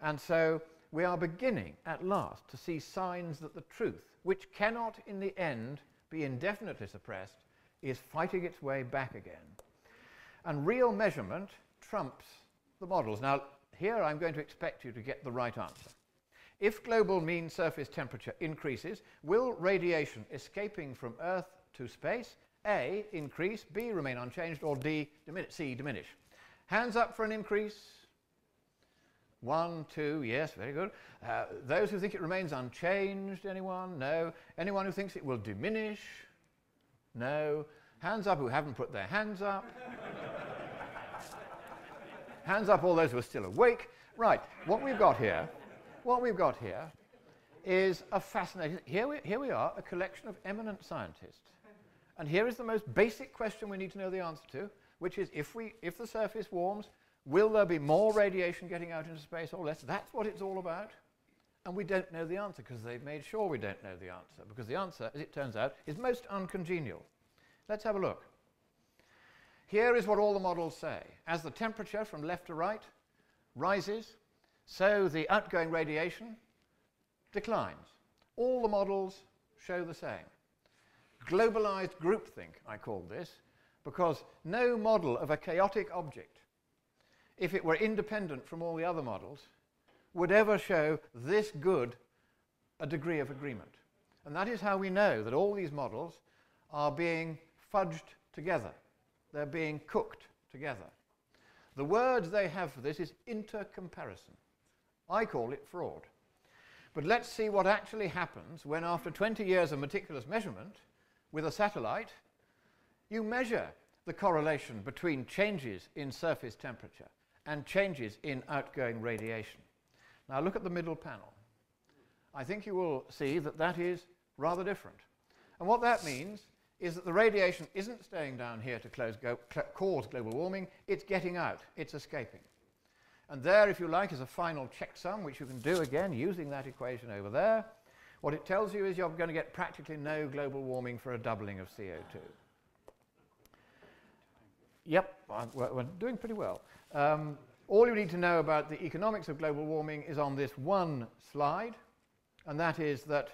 And so we are beginning at last to see signs that the truth, which cannot in the end be indefinitely suppressed, is fighting its way back again. And real measurement trumps the models. Now, here I'm going to expect you to get the right answer. If global mean surface temperature increases, will radiation escaping from Earth to space, A, increase, B, remain unchanged, or C, diminish? Hands up for an increase. 1, 2, yes, very good. Those who think it remains unchanged, anyone? No. Anyone who thinks it will diminish? No. Hands up who haven't put their hands up. Hands up all those who are still awake. Right, what we've got here is a fascinating... Here we are, a collection of eminent scientists. And here is the most basic question we need to know the answer to, which is if the surface warms, will there be more radiation getting out into space or less? That's what it's all about. And we don't know the answer because they've made sure we don't know the answer, because the answer, as it turns out, is most uncongenial. Let's have a look. Here is what all the models say. As the temperature from left to right rises, so the outgoing radiation declines. All the models show the same. Globalized groupthink, I call this, because no model of a chaotic object, if it were independent from all the other models, would ever show this good a degree of agreement. And that is how we know that all these models are being fudged together. They're being cooked together. The word they have for this is intercomparison. I call it fraud. But let's see what actually happens when, after 20 years of meticulous measurement, with a satellite, you measure the correlation between changes in surface temperature and changes in outgoing radiation. Now look at the middle panel. I think you will see that that is rather different. And what that means is that the radiation isn't staying down here to cause global warming, it's getting out, it's escaping. And there, if you like, is a final checksum, which you can do again using that equation over there. What it tells you is you're going to get practically no global warming for a doubling of CO2. Yep, we're doing pretty well. All you need to know about the economics of global warming is on this one slide, and that is that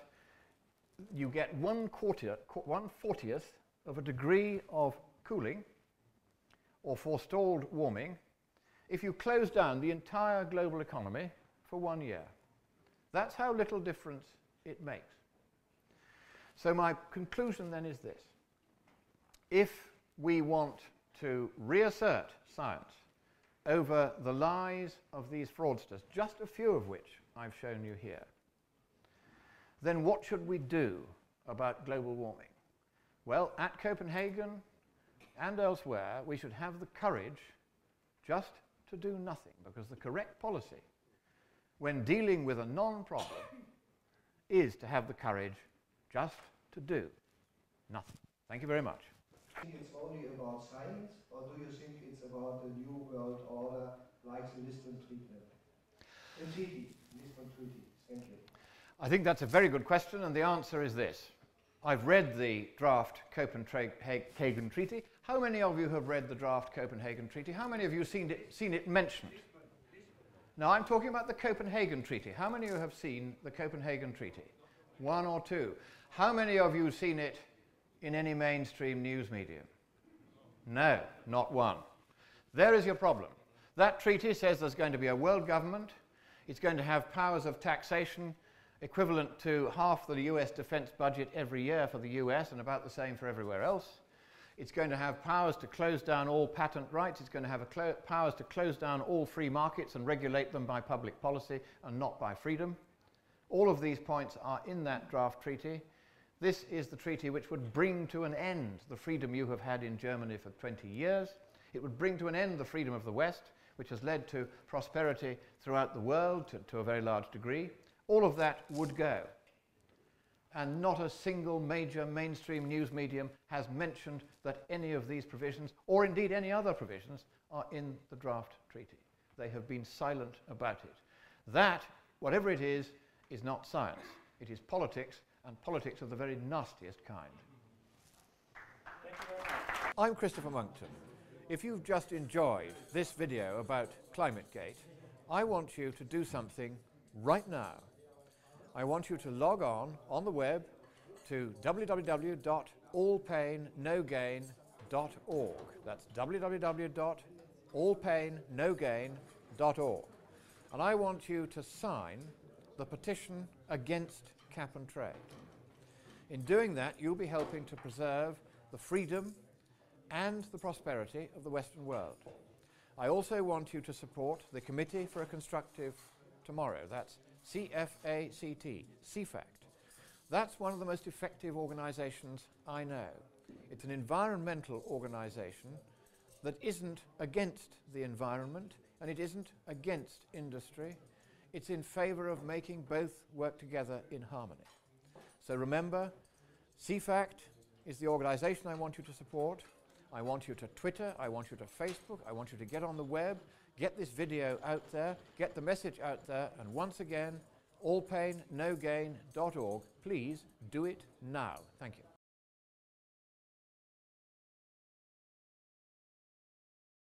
you get 1/40th of a degree of cooling or forestalled warming if you close down the entire global economy for 1 year. That's how little difference it makes. So my conclusion then is this. If we want to reassert science over the lies of these fraudsters, just a few of which I've shown you here, then what should we do about global warming? Well, at Copenhagen and elsewhere, we should have the courage just to do nothing, because the correct policy when dealing with a non-problem is to have the courage just to do nothing. Thank you very much. Do you think it's only about science, or do you think it's about the new world order like the Lisbon Treaty? Lisbon Treaty. Thank you. I think that's a very good question, and the answer is this. I've read the draft Copenhagen Treaty. How many of you have read the draft Copenhagen Treaty? How many of you have seen it mentioned? Now, I'm talking about the Copenhagen Treaty. How many of you have seen the Copenhagen Treaty? 1 or 2. How many of you have seen it in any mainstream news medium? No, not one. There is your problem. That treaty says there's going to be a world government. It's going to have powers of taxation equivalent to half the US defense budget every year for the US and about the same for everywhere else. It's going to have powers to close down all patent rights. It's going to have powers to close down all free markets and regulate them by public policy and not by freedom. All of these points are in that draft treaty. This is the treaty which would bring to an end the freedom you have had in Germany for 20 years. It would bring to an end the freedom of the West, which has led to prosperity throughout the world to a very large degree. All of that would go. And not a single major mainstream news medium has mentioned that any of these provisions, or indeed any other provisions, are in the draft treaty. They have been silent about it. That, whatever it is not science. It is politics, and politics of the very nastiest kind. Thank you very much. I'm Christopher Monckton. If you've just enjoyed this video about Climategate, I want you to do something right now. I want you to log on the web to www.allpainnogain.org. That's www.allpainnogain.org. And I want you to sign the petition against cap and trade. In doing that, you'll be helping to preserve the freedom and the prosperity of the Western world. I also want you to support the Committee for a Constructive Tomorrow. That's CFACT, CFACT. That's one of the most effective organizations I know. It's an environmental organization that isn't against the environment and it isn't against industry. It's in favor of making both work together in harmony. So remember, CFACT is the organization I want you to support. I want you to Twitter, I want you to Facebook, I want you to get on the web, get this video out there, get the message out there, and once again, allpainnogain.org. Please do it now. Thank you.